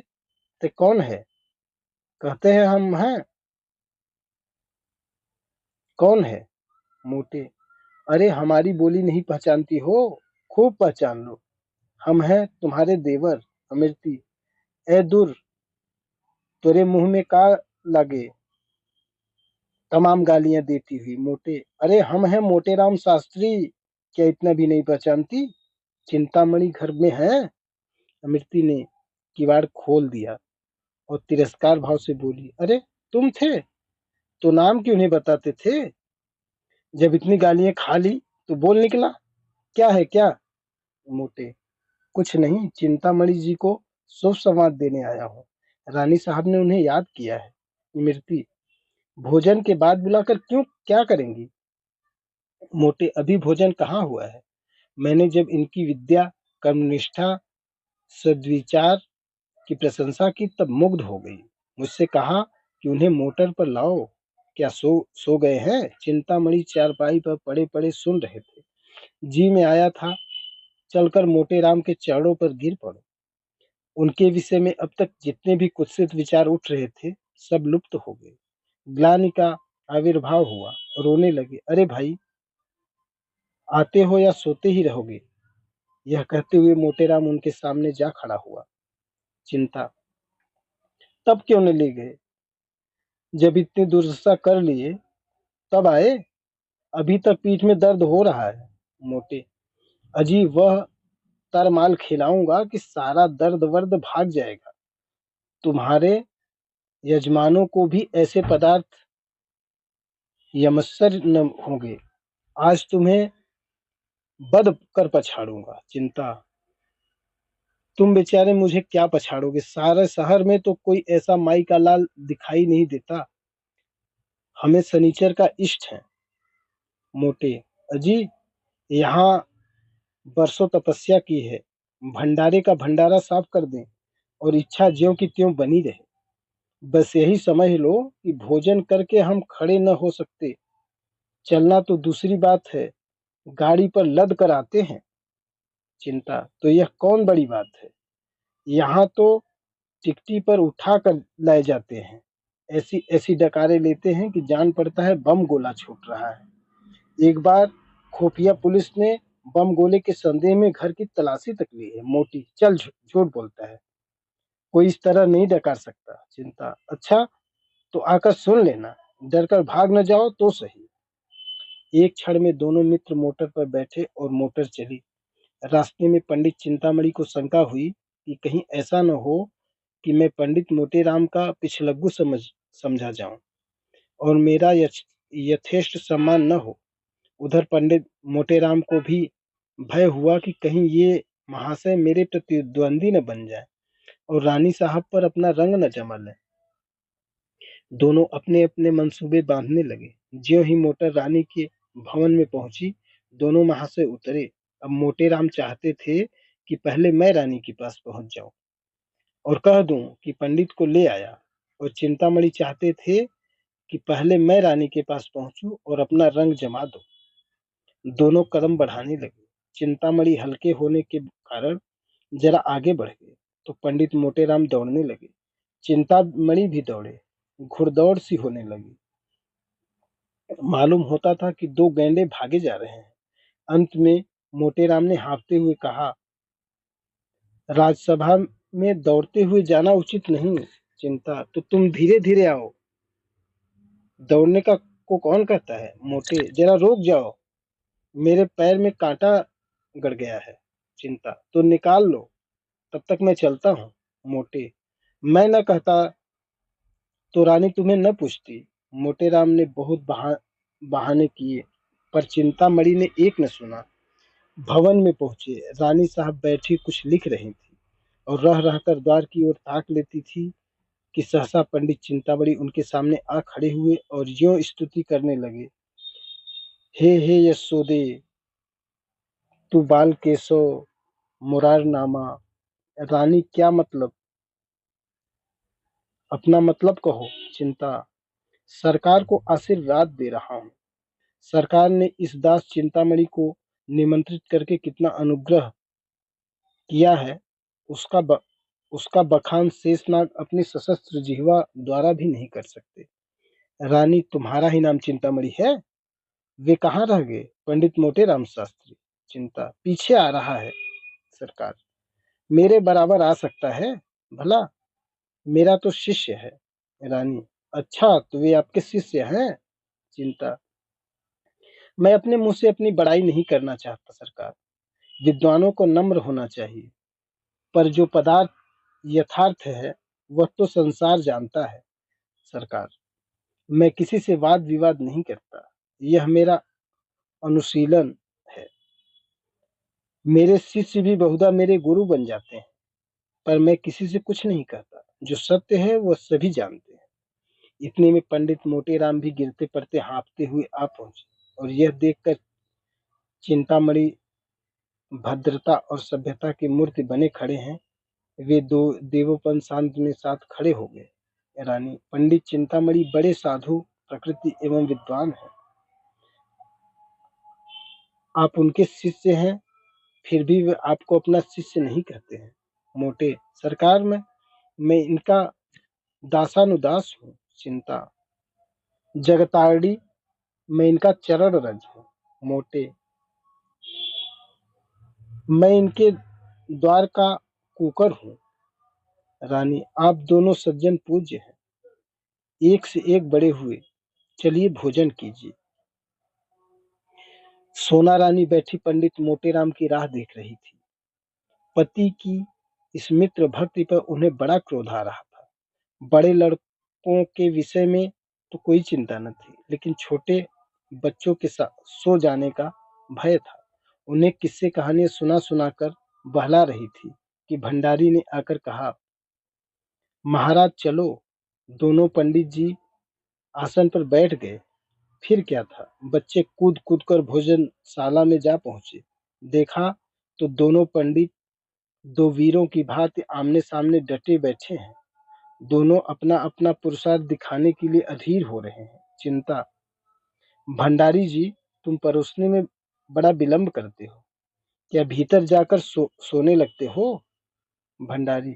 ते कौन है? कहते हैं हम हैं। कौन है? मोटे, अरे हमारी बोली नहीं पहचानती हो? खूब पहचान लो, हम हैं तुम्हारे देवर। अमृति, ए दूर, तेरे मुंह में का लगे? तमाम गालियां देती हुई। मोटे, अरे हम हैं मोटे राम शास्त्री, क्या इतना भी नहीं पहचानती? चिंतामणि घर में है। अमृति ने किवाड़ खोल दिया और तिरस्कार भाव से बोली, अरे तुम थे तो नाम क्यों नहीं बताते थे? जब इतनी गालियां खा ली तो बोल निकला, क्या है क्या? मोटे, कुछ नहीं, चिंतामणि जी को शुभ संवाद देने आया हूँ। रानी साहब ने उन्हें याद किया है। मृति, भोजन के बाद बुलाकर क्यों, क्या करेंगी? मोटे, अभी भोजन कहाँ हुआ है। मैंने जब इनकी विद्या, कर्मनिष्ठा, सद्विचार की प्रशंसा की तब मुग्ध हो गई। मुझसे कहा कि उन्हें मोटर पर लाओ। क्या सो गए हैं? चिंतामणि चारपाई पर पड़े पड़े सुन रहे थे। जी में आया था चलकर मोटे राम के चरणों पर गिर पड़ो। उनके विषय में अब तक जितने भी कुत्सित विचार उठ रहे थे सब लुप्त हो गए। ग्लानि का आविर्भाव हुआ। रोने लगे। अरे भाई, आते हो या सोते ही रहोगे? यह कहते हुए मोटेराम उनके सामने जा खड़ा हुआ। चिंता, तब क्यों न ले गए? जब इतनी दुर्दशा कर लिए तब आए। अभी तक पीठ में दर्द हो रहा है। मोटे, अजी वह तरमाल खिलाऊंगा कि सारा दर्द वर्द भाग जाएगा। तुम्हारे यजमानों को भी ऐसे पदार्थ यमस्सर न होंगे। आज तुम्हें बद कर पछाड़ूंगा। चिंता, तुम बेचारे मुझे क्या पछाड़ोगे? सारे शहर में तो कोई ऐसा माई का लाल दिखाई नहीं देता। हमें सनीचर का इष्ट है। मोटे, अजी यहाँ बरसों तपस्या की है। भंडारे का भंडारा साफ कर दें और इच्छा ज्यों की त्यों बनी रहे। बस यही समझ लो कि भोजन करके हम खड़े न हो सकते। चलना तो दूसरी बात है, गाड़ी पर लद कर आते हैं। चिंता, तो यह कौन बड़ी बात है? यहाँ तो टिकटी पर उठा कर लाए जाते हैं। ऐसी ऐसी डकारे लेते हैं कि जान पड़ता है बम गोला छूट रहा है। एक बार खुफिया पुलिस ने बम गोले के संदेह में घर की तलाशी तक ली है। मोटी, चल झूठ बोलता है, कोई इस तरह नहीं डकार सकता। चिंता, अच्छा तो आकर सुन लेना, डर कर भाग न जाओ तो सही। एक क्षण में दोनों मित्र मोटर पर बैठे और मोटर चली। रास्ते में पंडित चिंतामणि को शंका हुई कि कहीं ऐसा न हो कि मैं पंडित मोटेराम का पिछलग्गू समझा जाऊं और मेरा यथेष्ट सम्मान न हो। उधर पंडित मोटेराम को भी भय हुआ कि कहीं ये महाशय मेरे प्रतिद्वंदी न बन जाए और रानी साहब पर अपना रंग न जमा लें। दोनों अपने अपने मंसूबे बांधने लगे। ज्यों ही मोटर रानी के भवन में पहुंची, दोनों महाशय उतरे। अब मोटेराम चाहते थे कि पहले मैं रानी के पास पहुंच जाऊं और कह दूं कि पंडित को ले आया, और चिंतामणि चाहते थे कि पहले मैं रानी के पास पहुंचूं और अपना रंग जमा दूं। दोनों कदम बढ़ाने लगे। चिंतामणि हल्के होने के कारण जरा आगे बढ़ गए तो पंडित मोटेराम दौड़ने लगे। चिंतामणि भी दौड़े। घुड़दौड़ सी होने लगी। मालूम होता था कि दो गैंडे भागे जा रहे हैं। अंत में मोटेराम ने हाँफते हुए कहा, राजसभा में दौड़ते हुए जाना उचित नहीं। चिंता, तो तुम धीरे धीरे आओ। दौड़ने का को कौन कहता है? मोटे, जरा रुक जाओ, मेरे पैर में कांटा गड़ गया है। चिंता, तो निकाल लो, तब तक मैं चलता हूँ। मोटे, मैं न कहता तो रानी तुम्हें न पूछती। मोटेराम ने बहुत बहाने किए पर चिंतामणि ने एक न सुना। भवन में पहुंचे। रानी साहब बैठी कुछ लिख रही थी। और रह रहकर द्वार की ओर ताक लेती थी कि सहसा पंडित चिंतामणि उनके सामने आ खड़े हुए और यों स्तुति करने लगे। हे यशोदे, तू बाल केशव मुरार नामा। रानी, क्या मतलब? अपना मतलब कहो। चिंता, सरकार को आशीर्वाद दे रहा हूँ। सरकार ने इस दास चिंतामणि को निमंत्रित करके कितना अनुग्रह किया है, उसका ब, उसका बखान शेषनाग अपनी सशस्त्र जिह्वा द्वारा भी नहीं कर सकते। रानी, तुम्हारा ही नाम चिंतामणि है? वे कहाँ रह गए? पंडित मोटेराम शास्त्री। चिंता, पीछे आ रहा है सरकार। मेरे बराबर आ सकता है भला? मेरा तो शिष्य है। रानी, अच्छा, तो वे आपके शिष्य हैं? चिंता, मैं अपने मुंह से अपनी बड़ाई नहीं करना चाहता सरकार। विद्वानों को नम्र होना चाहिए, पर जो पदार्थ यथार्थ है वह तो संसार जानता है सरकार। मैं किसी से वाद विवाद नहीं करता, यह मेरा अनुशीलन है। मेरे शिष्य भी बहुधा मेरे गुरु बन जाते हैं, पर मैं किसी से कुछ नहीं कहता। जो सत्य है वह सभी जानते हैं। इतने में पंडित मोटेराम भी गिरते पड़ते हाँफते हुए आ पहुंचे और यह देखकर चिंतामणि भद्रता और सभ्यता की मूर्ति बने खड़े हैं, वे दो देवोपन शांत में साथ खड़े हो गए। रानी, पंडित चिंतामणि बड़े साधु प्रकृति एवं विद्वान हैं। आप उनके शिष्य हैं, फिर भी वे आपको अपना शिष्य नहीं कहते हैं। मोटे, सरकार में मैं इनका दासानुदास हूँ। चिंता, जगताड़ी, मैं इनका चरण रज हूँ। मोटे, मैं इनके द्वार का कुकर हूँ। रानी, आप दोनों सज्जन पूज्य हैं, एक से एक बड़े हुए। चलिए भोजन कीजिए। सोना रानी बैठी पंडित मोटेराम की राह देख रही थी। पति की इस मित्र भक्ति पर उन्हें बड़ा क्रोध आ रहा था। बड़े लड़कों के विषय में तो कोई चिंता न थी, लेकिन छोटे बच्चों के साथ सो जाने का भय था। उन्हें किस्से कहानियां सुना सुनाकर बहला रही थी कि भंडारी ने आकर कहा, महाराज चलो। दोनों पंडित जी आसन पर बैठ गए। फिर क्या था, बच्चे कूद कूद कर भोजनशाला में जा पहुंचे। देखा तो दोनों पंडित दो वीरों की भांति आमने सामने डटे बैठे हैं। दोनों अपना अपना पुरुषार्थ दिखाने के लिए अधीर हो रहे हैं। चिंता, भंडारी जी, तुम परोसने में बड़ा विलंब करते हो। क्या भीतर जाकर सोने लगते हो? भंडारी,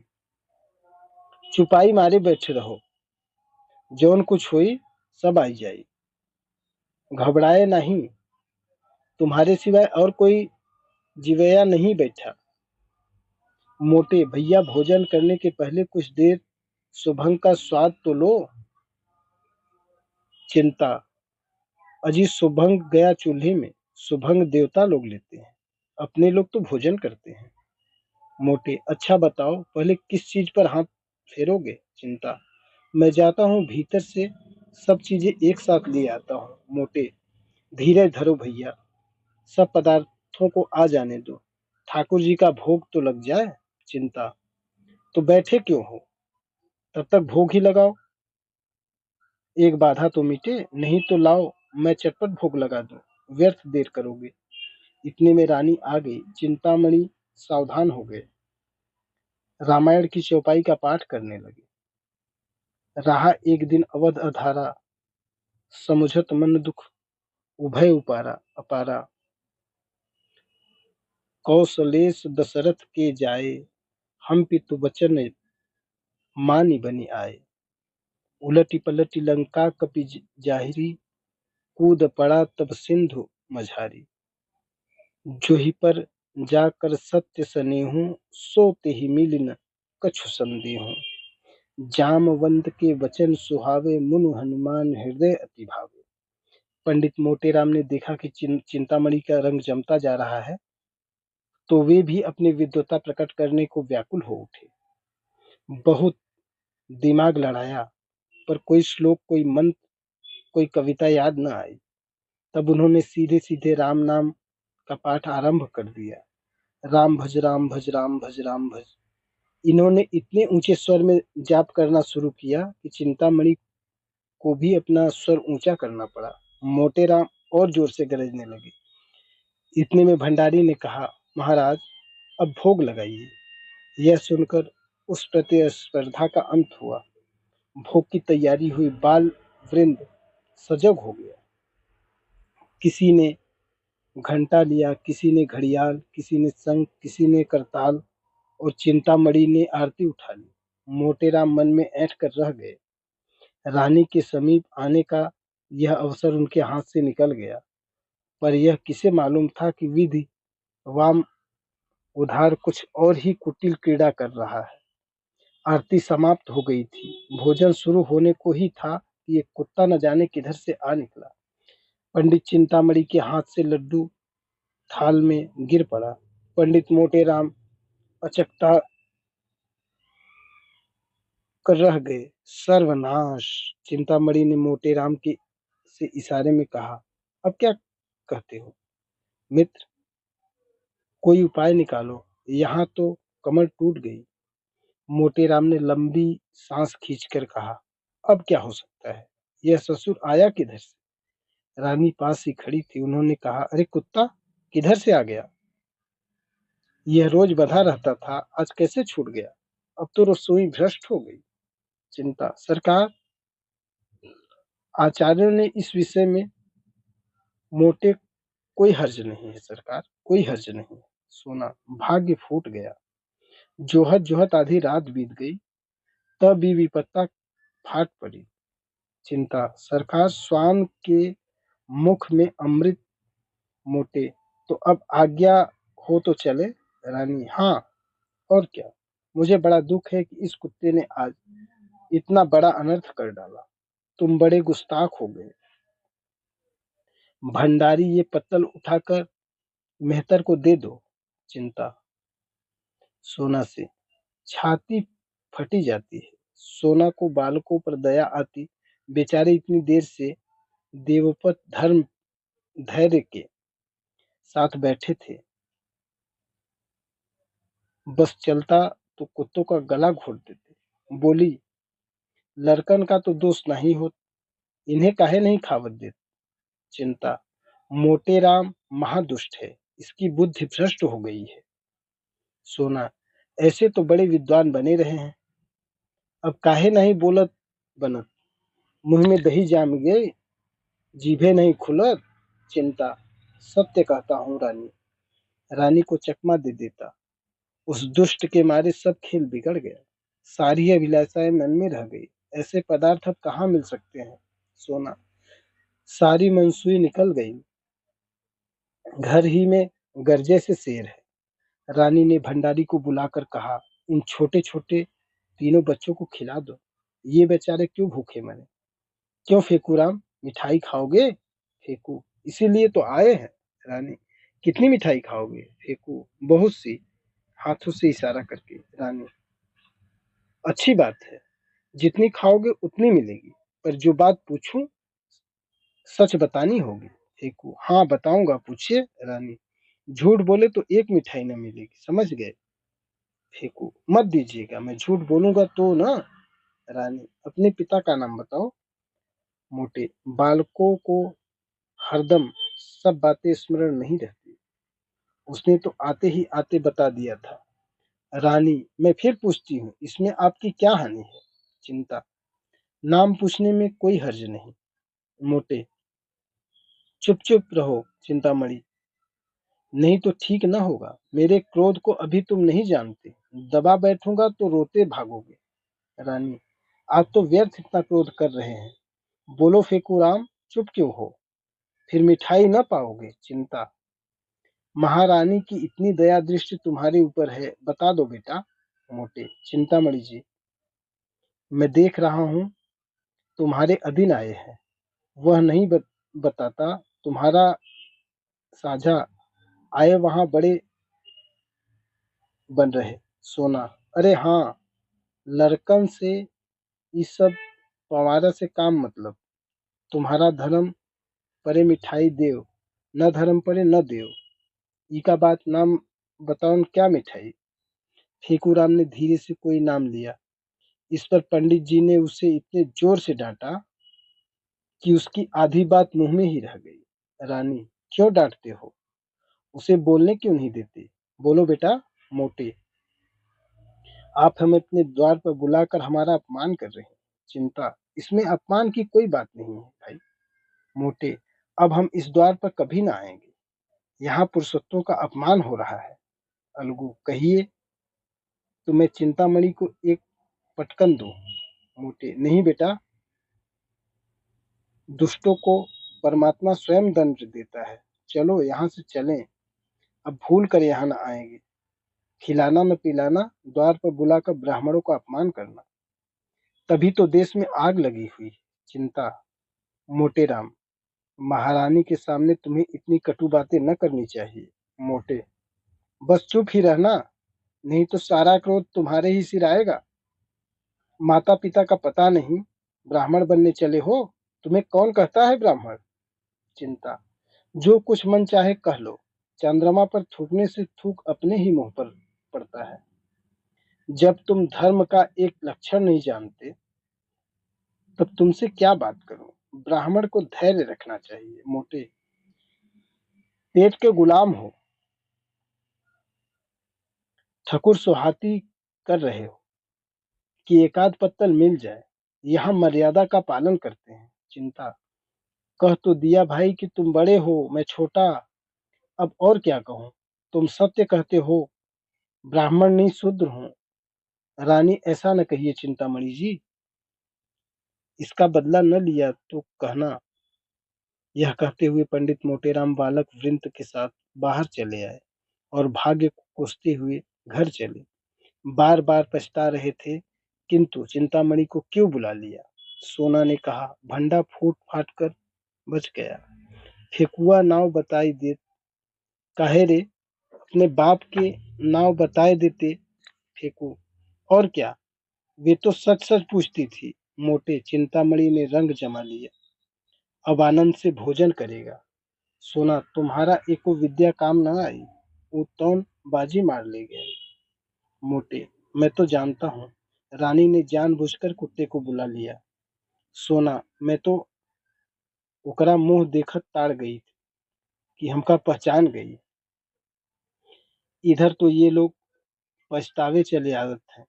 चुपाई मारे बैठे रहो, जौन कुछ हुई सब आई जाई। घबराए नहीं, तुम्हारे सिवाय और कोई जिवैया नहीं बैठा। मोटे, भैया भोजन करने के पहले कुछ देर सुभंग का स्वाद तो लो। चिंता, अजी सुभंग गया चूल्हे में। सुभंग देवता लोग लेते हैं, अपने लोग तो भोजन करते हैं। मोटे, अच्छा बताओ, पहले किस चीज पर हाथ फेरोगे? चिंता, मैं जाता हूँ भीतर से सब चीजें एक साथ ले आता हूँ। मोटे, धीरज धरो भैया, सब पदार्थों को आ जाने दो, ठाकुर जी का भोग तो लग जाए। चिंता, तो बैठे क्यों हो, तब तक भोग ही लगाओ। एक बाधा तो मिटे, नहीं तो लाओ मैं चटपट भोग लगा दूं, व्यर्थ देर करोगे। इतने में रानी आ गई। चिंतामणि सावधान हो गए, रामायण की चौपाई का पाठ करने लगे। रहा एक दिन अवध अधारा, समुझत मन दुख उभय उपारा अपारा। कौशलेश दशरथ के जाए, हम पितु वचन मानि बनि आए। उलटी पलटी लंका कपि जाहिरी, कूद पड़ा तब सिंधु मझारी। जोहि पर जाकर सत्य सनेहु, सो तेहि मिलिन कछु संदेहु। जामवंत के वचन सुहावे, मुनु हनुमान हृदय अति भावे। पंडित मोटेराम ने देखा कि चिंतामणि का रंग जमता जा रहा है, तो वे भी अपनी विद्वता प्रकट करने को व्याकुल हो उठे। बहुत दिमाग लड़ाया, पर कोई श्लोक, कोई मंत्र, कोई कविता याद न आई। तब उन्होंने सीधे सीधे राम नाम का पाठ आरंभ कर दिया। राम भज राम भज राम भज राम भज, इन्होंने इतने ऊंचे स्वर में जाप करना शुरू किया कि चिंतामणि को भी अपना स्वर ऊंचा करना पड़ा। मोटे राम और जोर से गरजने लगे। इतने में भंडारी ने कहा, महाराज अब भोग लगाइए। यह सुनकर उस प्रतिस्पर्धा का अंत हुआ। भोग की तैयारी हुई। बाल वृंद सजग हो गया। किसी ने घंटा लिया, किसी ने घड़ियाल, किसी ने शंख, किसी ने करताल और चिंतामणि ने आरती उठा ली। मोटे राम मन में ऐंठ कर रह गए। रानी के समीप आने का यह अवसर उनके हाथ से निकल गया, पर यह किसे मालूम था कि विधि वाम उधार कुछ और ही कुटिल क्रीड़ा कर रहा है। आरती समाप्त हो गई थी। भोजन शुरू होने को ही था कि एक कुत्ता न जाने किधर से आ निकला। पंडित चिंतामणि के हाथ से लड्डू थाल में गिर पड़ा। पंडित मोटे राम अचकता कर रह गए। सर्वनाश! चिंतामणि ने मोटे राम के से इशारे में कहा, अब क्या कहते हो मित्र? कोई उपाय निकालो। यहाँ तो कमर टूट गई। मोटे राम ने लंबी सांस खींचकर कहा, अब क्या हो सकता है? यह ससुर आया किधर से? रानी पास ही खड़ी थी। उन्होंने कहा, अरे कुत्ता, किधर से आ गया? यह रोज बंधा रहता था, आज कैसे छूट गया? अब तो रसोई भ्रष्ट हो गई। चिंता, सरकार, आचार्यों ने इस विषय में मोटे कोई हर्ज नहीं है सरकार, कोई हर्ज नहीं है। सोना, भाग्य फूट गया। जोहत जोहत आधी रात बीत गई, तब भी विपत्ता फाट पड़ी। चिंता, सरकार, स्वान के मुख में अमृत। मोटे, तो अब आज्ञा हो तो चले। रानी, हाँ, और क्या। मुझे बड़ा दुख है कि इस कुत्ते ने आज इतना बड़ा अनर्थ कर डाला। तुम बड़े गुस्ताख हो गए। भंडारी, ये पत्तल उठाकर मेहतर को दे दो। चिंता, सोना से छाती फटी जाती है। सोना को बालकों पर दया आती। बेचारे इतनी देर से देवोपत धर्म धैर्य के साथ बैठे थे। बस चलता तो कुत्तों का गला घोट देते। बोली, लड़कन का तो दोष नहीं हो, इन्हें काहे नहीं खावत देते? चिंता, मोटे राम महादुष्ट है, इसकी बुद्धि भ्रष्ट हो गई है। सोना, ऐसे तो बड़े विद्वान बने रहे हैं, अब काहे नहीं बोलत बनत? मुंह में दही जाम गए, जीभे नहीं खुलत। चिंता, सत्य कहता हूँ रानी। रानी को चकमा दे देता। उस दुष्ट के मारे सब खेल बिगड़ गया। सारी अभिलाषाएं मन में रह गई। ऐसे पदार्थ अब कहाँ मिल सकते हैं? सोना, सारी मनसुई निकल गई। घर ही में गरजे से शेर है। रानी ने भंडारी को बुलाकर कहा, इन छोटे छोटे तीनों बच्चों को खिला दो। ये बेचारे क्यों भूखे मरे? क्यों फेकूराम, मिठाई खाओगे? फेकू, इसीलिए तो आए हैं। रानी, कितनी मिठाई खाओगे? फेकू, बहुत सी, हाथों से इशारा करके। रानी, अच्छी बात है, जितनी खाओगे उतनी मिलेगी, पर जो बात पूछूं सच बतानी होगी। फेकू, हाँ बताऊंगा, पूछिए। रानी, झूठ बोले तो एक मिठाई न मिलेगी, समझ गए? फेकू, मत दीजिएगा, मैं झूठ बोलूंगा तो ना। रानी, अपने पिता का नाम बताओ। मोटे, बालकों को हरदम सब बातें स्मरण नहीं रहती, उसने तो आते ही आते बता दिया था। रानी, मैं फिर पूछती हूँ, इसमें आपकी क्या हानि है? चिंता, नाम पूछने में कोई हर्ज नहीं। मोटे, चुप चुप रहो चिंतामणि, नहीं तो ठीक न होगा। मेरे क्रोध को अभी तुम नहीं जानते, दबा बैठूंगा तो रोते भागोगे। रानी, आप तो व्यर्थ इतना क्रोध कर रहे हैं। बोलो फेकूराम, चुप क्यों हो? फिर मिठाई न पाओगे। चिंता, महारानी की इतनी दया दृष्टि तुम्हारे ऊपर है, बता दो बेटा। मोटे, चिंतामणि जी, मैं देख रहा हूँ तुम्हारे अधीन आए हैं, वह नहीं बताता। तुम्हारा साझा आए वहां बड़े बन रहे। सोना, अरे हाँ, लड़कन से इस सब पवारा से काम मतलब। तुम्हारा धर्म परे मिठाई देव, न धर्म परे न देव। ई का बात नाम बताओ क्या मिठाई? फेकूराम ने धीरे से कोई नाम लिया। इस पर पंडित जी ने उसे इतने जोर से डांटा कि उसकी आधी बात मुंह में ही रह गई। रानी, क्यों डांटते हो? उसे बोलने क्यों नहीं देते? बोलो बेटा। मोटे, आप हमें अपने द्वार पर बुलाकर हमारा अपमान कर रहे हैं। चिंता, इसमें अपमान की कोई बात नहीं है भाई। मोटे, अब हम इस द्वार पर कभी ना आएंगे। यहाँ पुरुषोत्तों का अपमान हो रहा है। अलगू, कहिए तो मैं चिंतामणि को एक पटकन दूं। मोटे, नहीं बेटा, दुष्टों को परमात्मा स्वयं दंड देता है। चलो यहाँ से चलें, अब भूल कर यहाँ न आएंगे। खिलाना न पिलाना, द्वार पर बुलाकर ब्राह्मणों का अपमान करना, तभी तो देश में आग लगी हुई। चिंता, मोटेराम, महारानी के सामने तुम्हें इतनी कटु बातें न करनी चाहिए। मोटे, बस चुप ही रहना, नहीं तो सारा क्रोध तुम्हारे ही सिर आएगा। माता पिता का पता नहीं, ब्राह्मण बनने चले हो। तुम्हें कौन कहता है ब्राह्मण? चिंता, जो कुछ मन चाहे कह लो, चंद्रमा पर थूकने से थूक अपने ही मुंह पर पड़ता है। जब तुम धर्म का एक लक्षण नहीं जानते, तब तुमसे क्या बात करूं? ब्राह्मण को धैर्य रखना चाहिए। मोटे, पेट के गुलाम हो, ठकुर सुहाती कर रहे हो कि एकाध पत्तल मिल जाए। यहाँ मर्यादा का पालन करते हैं। चिंता, कह तो दिया भाई कि तुम बड़े हो, मैं छोटा, अब और क्या कहूँ? तुम सत्य कहते हो, ब्राह्मण नहीं शूद्र हूँ। रानी, ऐसा न कहिए चिंतामणि जी, इसका बदला न लिया तो कहना। यह कहते हुए पंडित मोटेराम बालक वृंद के साथ बाहर चले आए और भाग्य को कोसते हुए घर चले। बार बार पछता रहे थे, किंतु चिंतामणि को क्यों बुला लिया। सोना ने कहा, भंडा फूट फाट कर बच गया। फेकुआ नाव बताई दे, काहे रे, अपने बाप के नाव बताए देते। फेंकू, और क्या, वे तो सच सच पूछती थी। मोटे, चिंतामणि ने रंग जमा लिया, अब आनंद से भोजन करेगा। सोना, तुम्हारा एको विद्या काम न आई, वो तौन बाजी मार ले गए। मोटे, मैं तो जानता हूँ, रानी ने जानबूझकर कुत्ते को बुला लिया। सोना, मैं तो ओकरा मुंह देखत ताड़ गई कि हमका पहचान गई। इधर तो ये लोग पछतावे चले आदत है।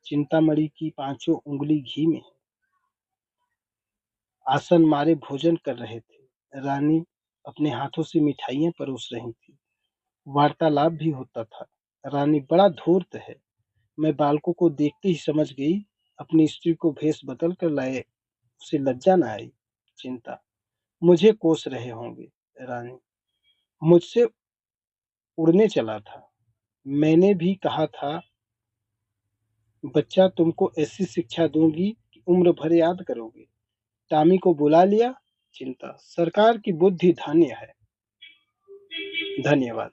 चिंतामणि की पांचों उंगली घी में है। आसन मारे भोजन कर रहे थे। रानी अपने हाथों से मिठाइयां परोस रही थी। वार्तालाप भी होता था। रानी, बड़ा धूर्त है, मैं बालकों को देखते ही समझ गई, अपनी स्त्री को भेष बदल कर लाए, उसे लज्जा न आई। चिंता, मुझे कोस रहे होंगे। रानी, मुझसे उड़ने चला था, मैंने भी कहा था बच्चा तुमको ऐसी शिक्षा दूंगी कि उम्र भर याद करोगे। टामी को बुला लिया। चिंता, सरकार की बुद्धि धन्य है। धन्यवाद।